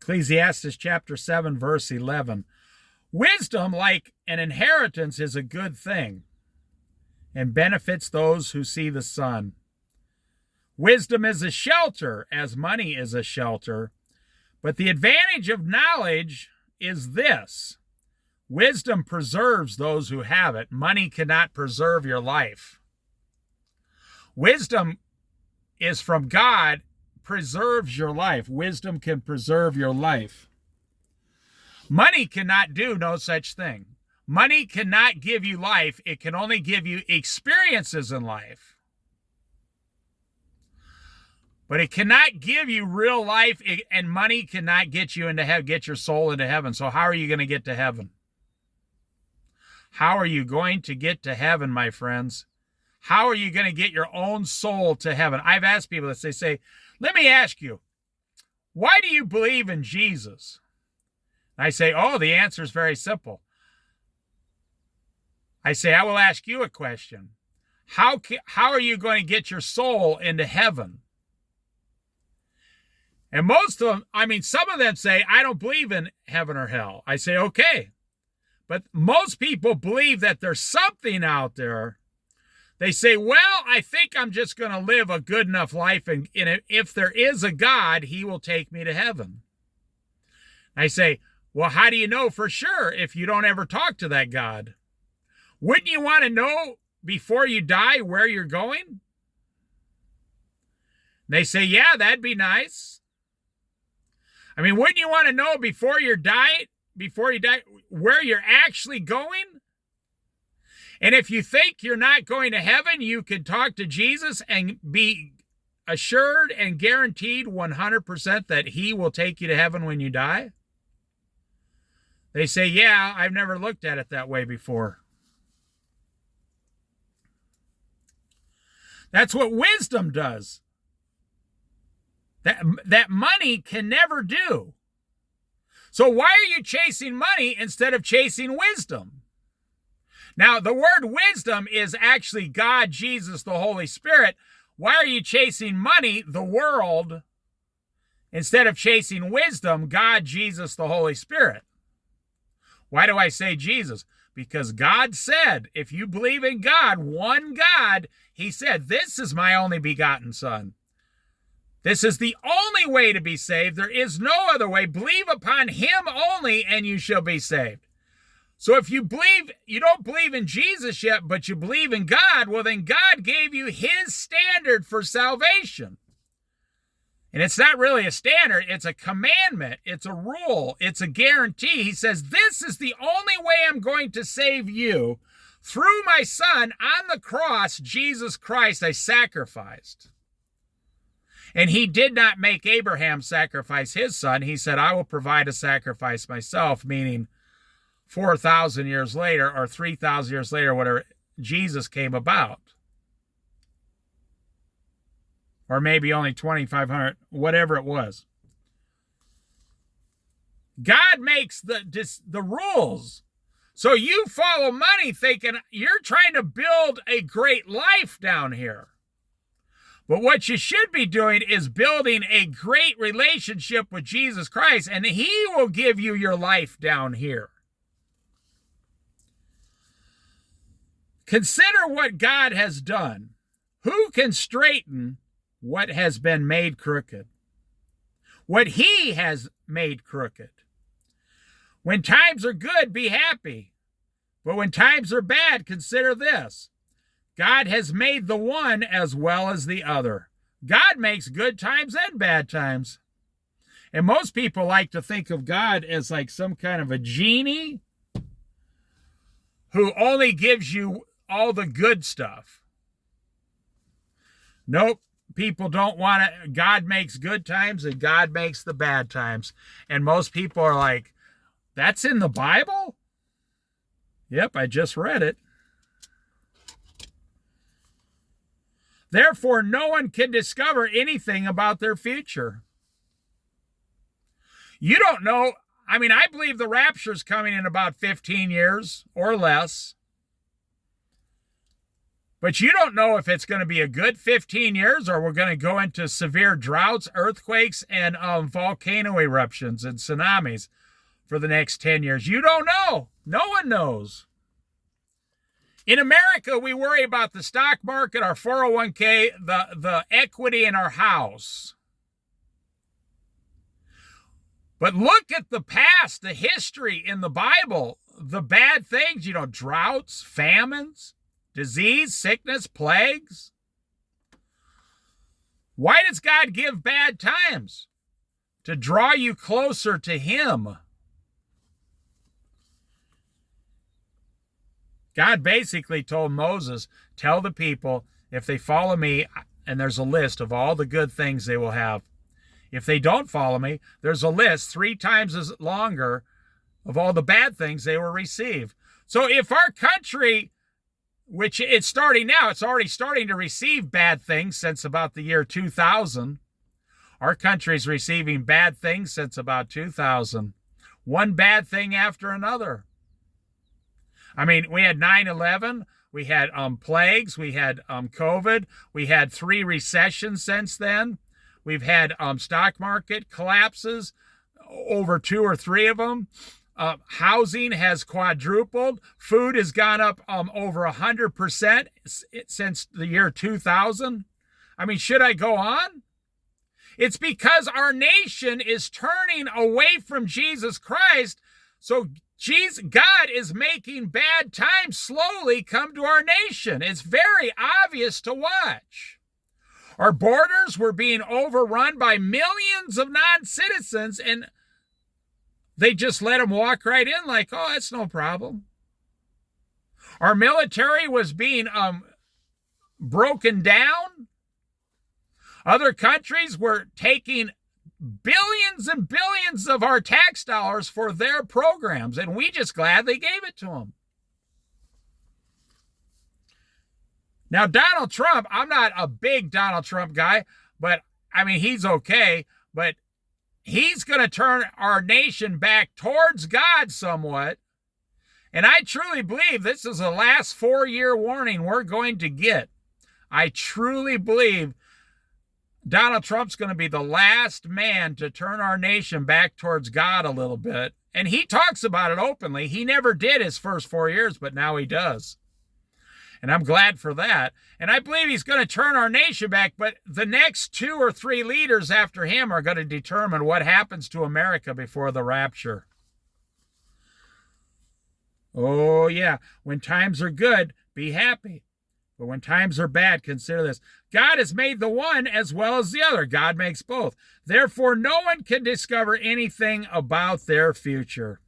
Ecclesiastes chapter 7, verse 11. Wisdom, like an inheritance, is a good thing and benefits those who see the sun. Wisdom is a shelter, as money is a shelter. But the advantage of knowledge is this: wisdom preserves those who have it. Money cannot preserve your life. Wisdom is from God, preserves your life. Wisdom can preserve your life. Money cannot do no such thing. Money cannot give you life. It can only give you experiences in life. But it cannot give you real life, and money cannot get you into heaven, get your soul into heaven. So how are you going to get to heaven? How are you going to get to heaven, my friends? How are you going to get your own soul to heaven? I've asked people that say, let me ask you, why do you believe in Jesus? I say, oh, the answer is very simple. I say, I will ask you a question. How are you going to get your soul into heaven? And most of them, some of them say, I don't believe in heaven or hell. I say, okay. But most people believe that there's something out there. They say, well, I think I'm just going to live a good enough life, and if there is a God, he will take me to heaven. I say, well, how do you know for sure if you don't ever talk to that God? Wouldn't you want to know before you die where you're going? They say, yeah, that'd be nice. Wouldn't you want to know before you die, where you're actually going? And if you think you're not going to heaven, you can talk to Jesus and be assured and guaranteed 100% that he will take you to heaven when you die? They say, yeah, I've never looked at it that way before. That's what wisdom does. That money can never do. So why are you chasing money instead of chasing wisdom? Now, the word wisdom is actually God, Jesus, the Holy Spirit. Why are you chasing money, the world, instead of chasing wisdom, God, Jesus, the Holy Spirit? Why do I say Jesus? Because God said, if you believe in God, one God, he said, this is my only begotten Son. This is the only way to be saved. There is no other way. Believe upon him only, and you shall be saved. So if you don't believe in Jesus yet, but you believe in God, well, then God gave you his standard for salvation. And it's not really a standard. It's a commandment. It's a rule. It's a guarantee. He says, this is the only way I'm going to save you. Through my Son on the cross, Jesus Christ, I sacrificed. And he did not make Abraham sacrifice his son. He said, I will provide a sacrifice myself, meaning 4,000 years later or 3,000 years later, whatever, Jesus came about. Or maybe only 2,500, whatever it was. God makes the rules. So you follow money thinking you're trying to build a great life down here. But what you should be doing is building a great relationship with Jesus Christ, and he will give you your life down here. Consider what God has done. Who can straighten what has been made crooked? What he has made crooked. When times are good, be happy. But when times are bad, consider this. God has made the one as well as the other. God makes good times and bad times. And most people like to think of God as like some kind of a genie who only gives you all the good stuff. Nope. People don't want to. God makes good times and God makes the bad times. And most people are like, that's in the Bible? Yep, I just read it. Therefore, no one can discover anything about their future. You don't know. I believe the rapture is coming in about 15 years or less. But you don't know if it's going to be a good 15 years or we're going to go into severe droughts, earthquakes, and volcano eruptions and tsunamis for the next 10 years. You don't know. No one knows. In America, we worry about the stock market, our 401k, the equity in our house. But look at the past, the history in the Bible, the bad things, droughts, famines, disease, sickness, plagues. Why does God give bad times? To draw you closer to Him. God basically told Moses, tell the people, if they follow me, and there's a list of all the good things they will have. If they don't follow me, there's a list 3 times as longer of all the bad things they will receive. So if our country, which it's starting now, it's already starting to receive bad things since about the year 2000. Our country's receiving bad things since about 2000. One bad thing after another. I mean, we had 9/11, we had plagues, we had COVID, we had 3 recessions since then. We've had stock market collapses, over 2 or 3 of them. Housing has quadrupled. Food has gone up over 100% since the year 2000. I mean, should I go on? It's because our nation is turning away from Jesus Christ. So God is making bad times slowly come to our nation. It's very obvious to watch. Our borders were being overrun by millions of non-citizens, and they just let them walk right in like, oh, that's no problem. Our military was being broken down. Other countries were taking billions and billions of our tax dollars for their programs, and we just gladly gave it to them. Now, Donald Trump, I'm not a big Donald Trump guy, but I mean, he's okay, but he's going to turn our nation back towards God somewhat. And I truly believe this is the last 4-year warning we're going to get. I truly believe Donald Trump's going to be the last man to turn our nation back towards God a little bit. And he talks about it openly. He never did his first 4 years, but now he does. And I'm glad for that. And I believe he's going to turn our nation back, but the next 2 or 3 leaders after him are going to determine what happens to America before the rapture. Oh, yeah. When times are good, be happy. But when times are bad, consider this. God has made the one as well as the other. God makes both. Therefore, no one can discover anything about their future.